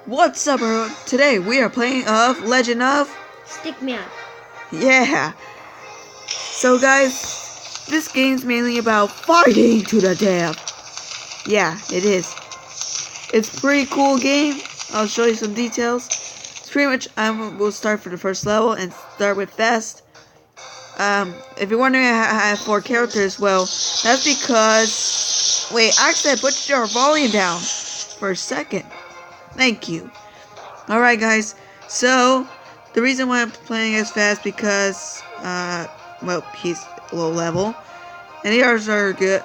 What's up, everyone? Today we are playing Legend of Stickman. Yeah. So guys, this game's mainly about fighting to the death. Yeah, it is. It's a pretty cool game. I'll show you some details. It's pretty much we'll start for the first level and start with fast. If you're wondering how I have 4 characters, well, that's because actually I put your volume down for a second. Thank you. Alright guys, so the reason why I'm playing as fast because well, he's low level and the others are good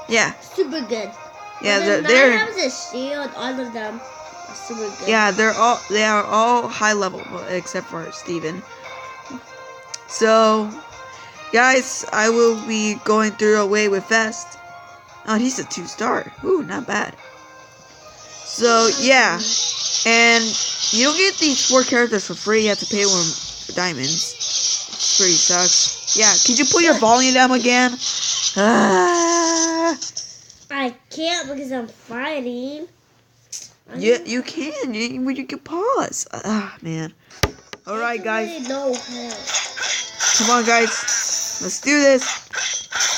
yeah, Super good. yeah, Well, they're have the shield, all of them are super good. yeah, they are all high level except for Steven. So guys, I will be going through a way with fast. Oh, he's a 2-star. Ooh, not bad. So yeah, and you don't get these 4 characters for free. You have to pay one for diamonds. It pretty sucks. Yeah, could you put your volume down again? I can't because I'm fighting. Yeah, you can. You can pause. Man. All right, guys. Really low health. Come on, guys. Let's do this.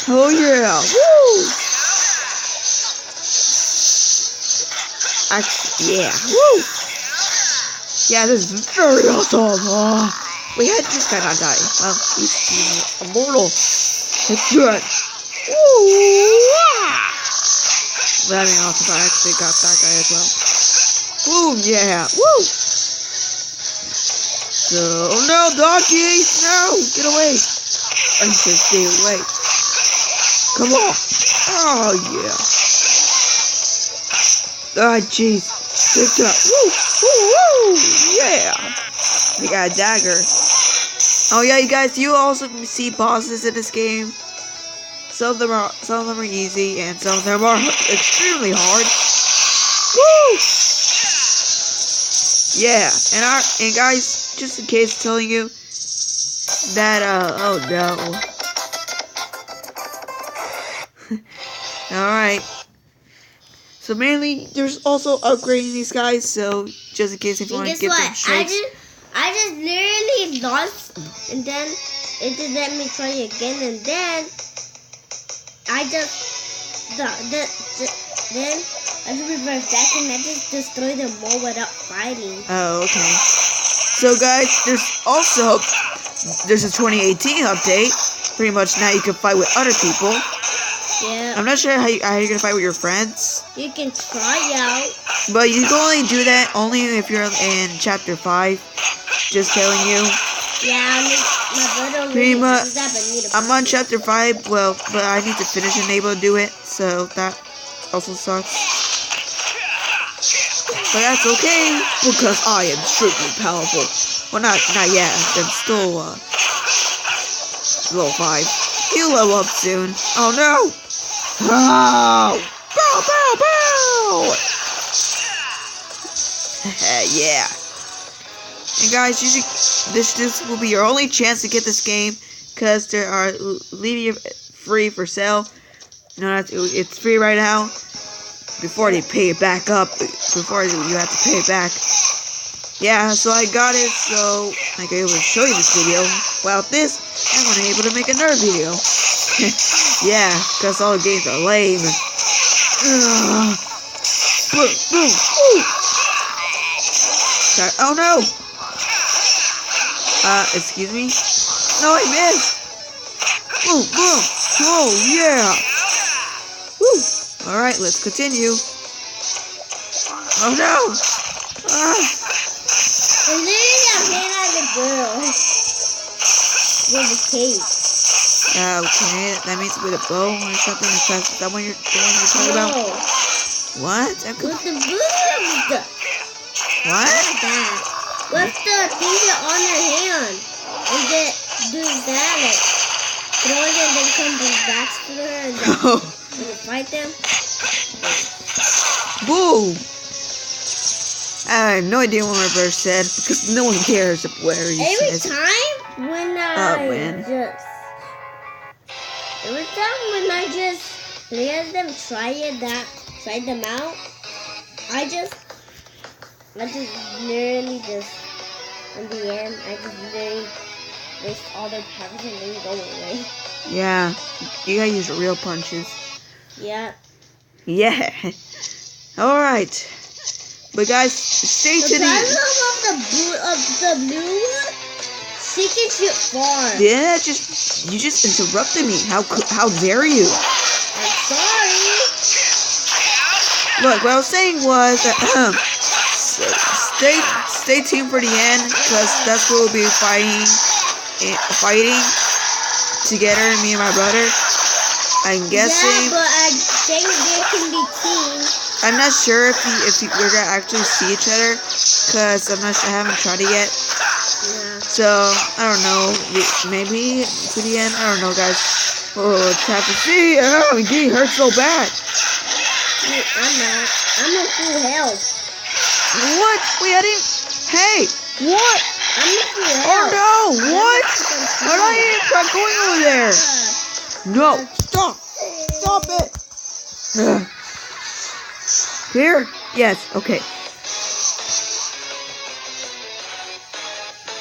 Oh yeah! Woo! Yeah. Woo! Yeah, this is very awesome. Wait, how did this guy not die? Well, he's immortal. It's good. Woo! That'd be awesome if I actually got that guy as well. Boom! Yeah. Woo! So, oh no, doggy! No! Get away! I said stay away. Come on! Oh yeah! Ah, jeez. Take that. Woo! Woo! Woo! Yeah! I got a dagger. Oh yeah, you guys, you also see bosses in this game. Some of them are easy, and some of them are extremely hard. Woo! Yeah, and guys, just in case telling you that oh no. Alright. So mainly, there's also upgrading these guys, so just in case if you want to get them shakes. I just literally lost, and then it just let me try again, and then I just then I just reverse back, and I just destroy them all without fighting. Oh, okay. So guys, there's a 2018 update. Pretty much now you can fight with other people. Yeah. I'm not sure how you're gonna fight with your friends. You can try out. But you can only do that only if you're in chapter 5. Just telling you. Yeah, my brother Pretty much. does that, but need a I'm on chapter 5. Well, but I need to finish and able to do it. So that also sucks. But that's okay because I am extremely powerful. Well, not yet. I'm still level 5. He'll level up soon. Oh no! Oh! Bow, bow, bow! Yeah. And guys, this will be your only chance to get this game, because there are leaving it free for sale. No, it's free right now. Before they pay it back up, before you have to pay it back. Yeah, so I got it, so I can able to show you this video. Without this, I'm gonna be able to make another video. Yeah, because all the games are lame. Boom, boom, ooh. Sorry. Oh no! Excuse me? No, I missed! Boom, boom! Oh, yeah! Woo! Alright, let's continue. Oh no! And literally, I'm playing as a girl with a cape. Okay, that means with a bow or something. Is that what you're talking about? What? With the boobs. What? Like that. With the things that on her hand. And then do that, like, throw it and then come back to her and then when you fight them. Boo! I have no idea what my verse said, because no one cares where he says. Every time when I just play as them, try them out, I just literally just, in the end, I just literally waste all their powers and then go away. Yeah, you gotta use real punches. Yeah. Yeah. Alright. But guys, stay The to the... problem of the blue one, she can shoot far. Yeah, you just interrupted me. How dare you? I'm sorry. Look, what I was saying was that stay tuned for the end, because that's where we'll be fighting together, me and my brother. I'm guessing. Yeah, but I think there can be teams. I'm not sure if we're gonna actually see each other, because I haven't tried it yet. Yeah. So I don't know. Maybe to the end. I don't know, guys. Oh, let's have to see. Oh, he hurts so bad. I'm in full health. What? Wait, I didn't. Hey, what? I'm in full Oh health. no! What? Why are you not going over there? No! Stop! Stop it! Here? Yes. Okay.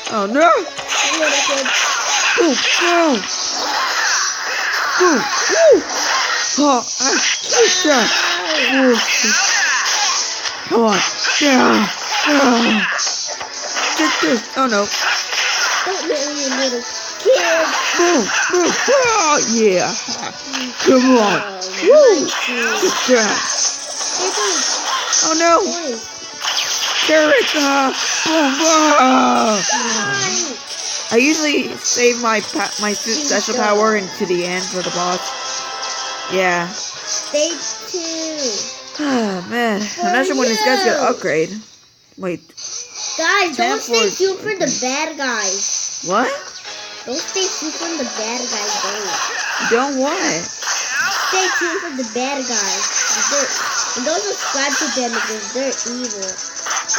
Oh no! Boom! Boom! Boom! Woo! Oh, yeah. Come on! Yeah! Get this! Oh no! Don't let me, little kid. Boom! Boom! Oh yeah! Come on! Woo! Get that! Oh no! Carrots! Boom! I usually save my special power into the end for the boss. Yeah. Stay tuned. Oh man, I'm not sure when this guy's gonna upgrade. Wait, Guys, don't stay 10-4. tuned for the bad guys. what? Don't stay tuned for the bad guys, though. Don't what? Stay tuned for the bad guys. And don't subscribe to them because they're evil.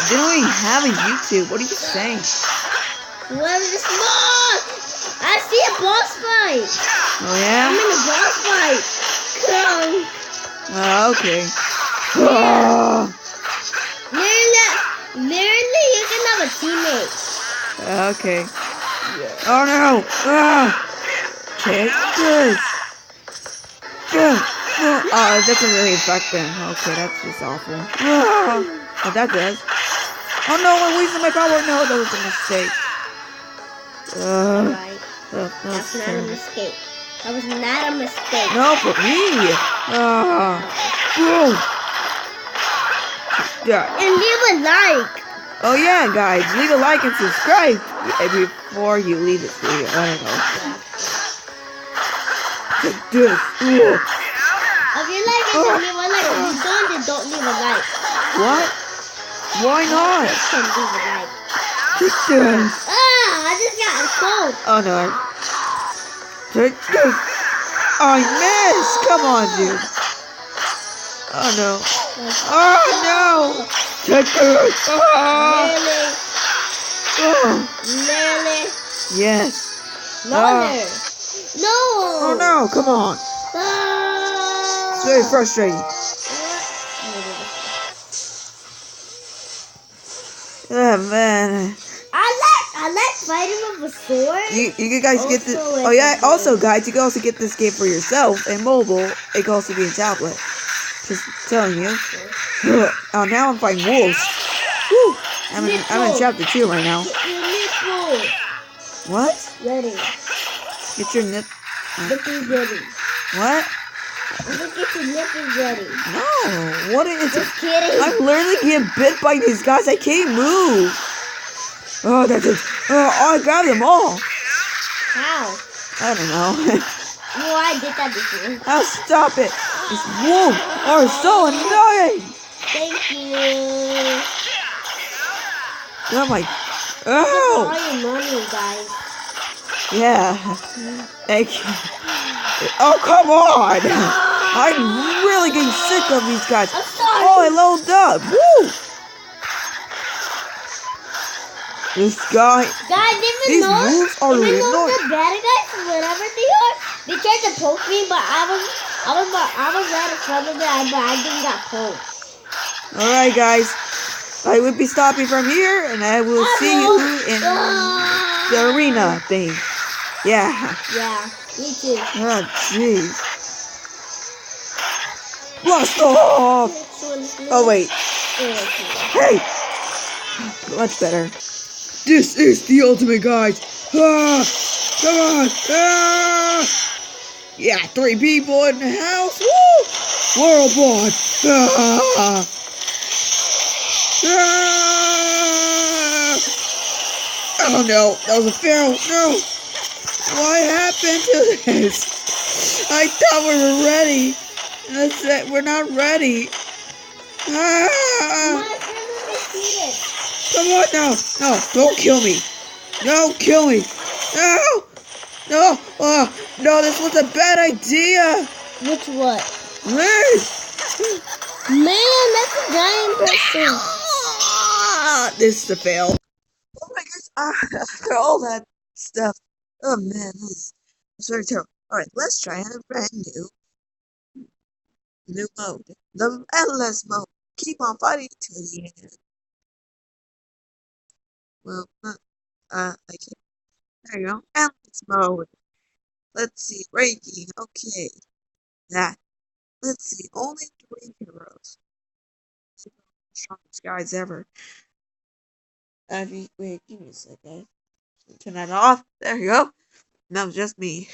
They don't even have a YouTube. What are you saying? Whoever this boss! I see a boss fight! Oh yeah? I'm in a boss fight! Come! Okay. Oh, Literally, you can have a teammate. okay. Oh no! Take this! Oh, it doesn't really affect them. Okay, that's just awful. Oh, that does. Oh no, I'm wasting my power. No, that was a mistake. Alright. That's That's not a terrible. mistake. That was not a mistake. No, for me. Boom. Yeah. And leave a like. Oh yeah, guys, leave a like and subscribe before you leave this video. I don't know. Take this. Ooh. If you like it, then leave a like. If you don't, then don't leave a like. What? Why not? Then leave a like. Take this. I just got a cold. Oh no. Take this. I missed. Come on, dude. Oh no. Oh no. Take this. Really? Oh. Really? Yes. Mother. No. Oh no. Come on. It's very frustrating. Oh man. I like fighting with a sword. You guys get this. Oh yeah. Also, guys, you can also get this game for yourself and mobile. It can also be in tablet. Just telling you. Oh, now I'm fighting wolves. Woo! I'm in chapter 2 right now. Get your nipple. What? Ready. Get your nip. Nipples ready. What? Look at your nipples ready. No. What is it? Just kidding. I'm literally getting bit by these guys. I can't move. Oh, that's it. Oh, I grabbed them all. How? I don't know. No, I did that before. Oh, stop it. These wolves are so annoying. Thank you. Oh my. For Oh. all your money, guys. Yeah. Thank you. Oh, come on. I'm really getting sick of these guys. I'm sorry. Oh, I leveled up. Woo. This guy. Guys, These wolves are even really though annoying. the bad guys, whatever they tried to poke me, but I was right in front of them, but I didn't got poked. Alright, guys. I will be stopping from here, and I will see you in the arena thing. Yeah. Yeah, me too. Oh, jeez. Blast off! Oh, wait. Hey! Much better. This is the ultimate, guys. Ah! Come on! Ah! Yeah, 3 people in the house. Woo! World Board. Ah! Ah! Oh no, that was a fail. No! What happened to this? I thought we were ready. That's it. We're not ready. Ah! Come on now. No, don't kill me. No, kill me. No! No! No, this was a bad idea. Which what? This! Man, that's a dying person. This is a fail. Oh my gosh, after all that stuff. Oh man, this is very terrible. Alright, let's try a brand new mode. The endless mode. Keep on fighting to the end. Well, I can't. There you go. Endless mode. Let's see. Ranking. Okay. That. Let's see. Only 3 heroes. Strongest guys ever. Wait, give me a second. Turn that off. There you go. That was just me.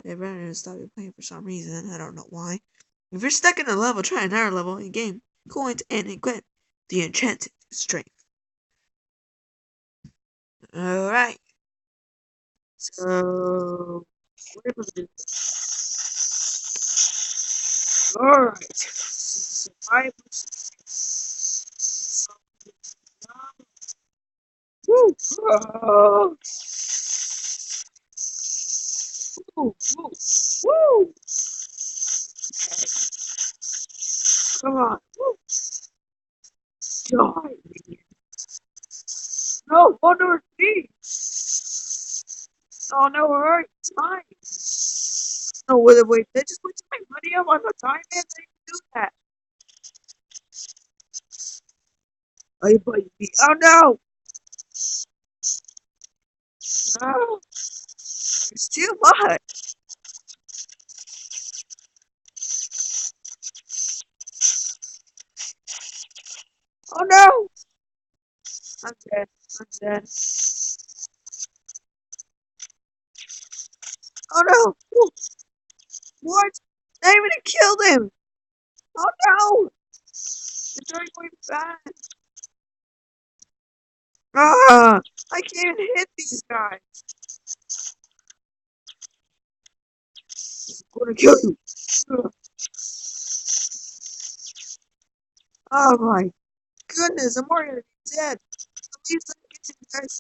Everyone started playing for some reason. I don't know why. If you're stuck in a level, try another level in game. Coins and equip the enchanted strength. Alright. So what was it? Alright. Survivors. Woo! Oh. Woo! Woo! Woo! Come on. Woo! Die. No, wonder me. Oh no, alright, time. No, wait, they just put my money up on the time, man. They didn't do that. Oh, you put me. Oh no! No! It's too much. Oh no! I'm dead. I'm dead. Oh no! Ooh, what? I even killed him! Oh no! It's very bad. Ah! I can't hit these guys. I'm gonna kill you. Ugh. Oh my goodness, I'm already gonna be dead. At least I get you guys.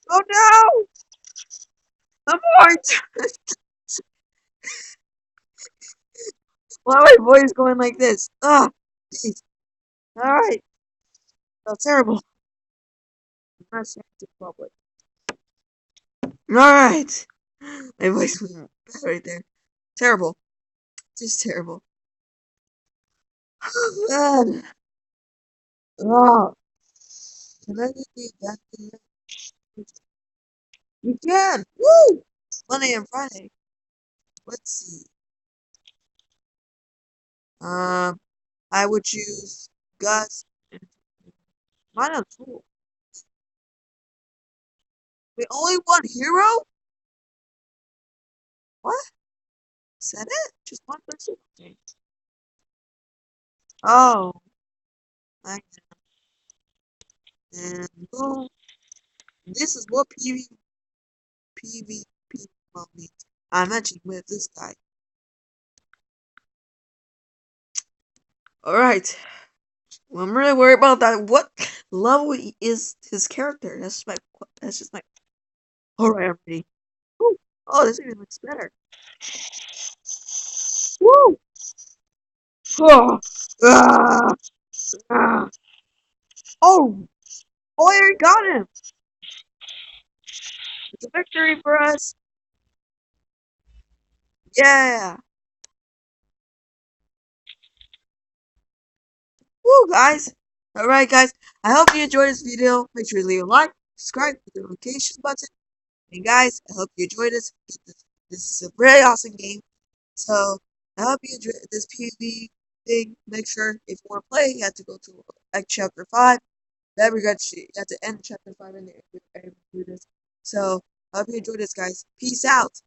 Oh no! I'm orange! Why my voice going like this? Ah! Jeez. Alright. That's terrible. I'm not saying it to the public. Alright. My voice was bad right there. Terrible. Just terrible. Man. Oh. Can I get the back in there? You can! Woo! Monday and Friday. Let's see. I would choose Gus and mine on tool. Wait, only one hero? What? Is that it? Just one person? Okay. Oh. I and boom. This is what PvP mode means. I'm matching with this guy. Alright. Well, I'm really worried about that. What level is his character? That's just my alright, I'm ready. Woo. Oh, this even looks better. Woo! Oh! Ah! Ah! Oh! Oh, I already got him! It's a victory for us! Yeah! guys. Alright, guys. I hope you enjoyed this video. Make sure to leave a like, subscribe, hit the notification button. And guys, I hope you enjoyed this. This is a very awesome game. So I hope you enjoy this PvP thing. Make sure if you want to play, you have to go to chapter 5. Then we got you have to end chapter 5 and do this. So I hope you enjoyed this, guys. Peace out.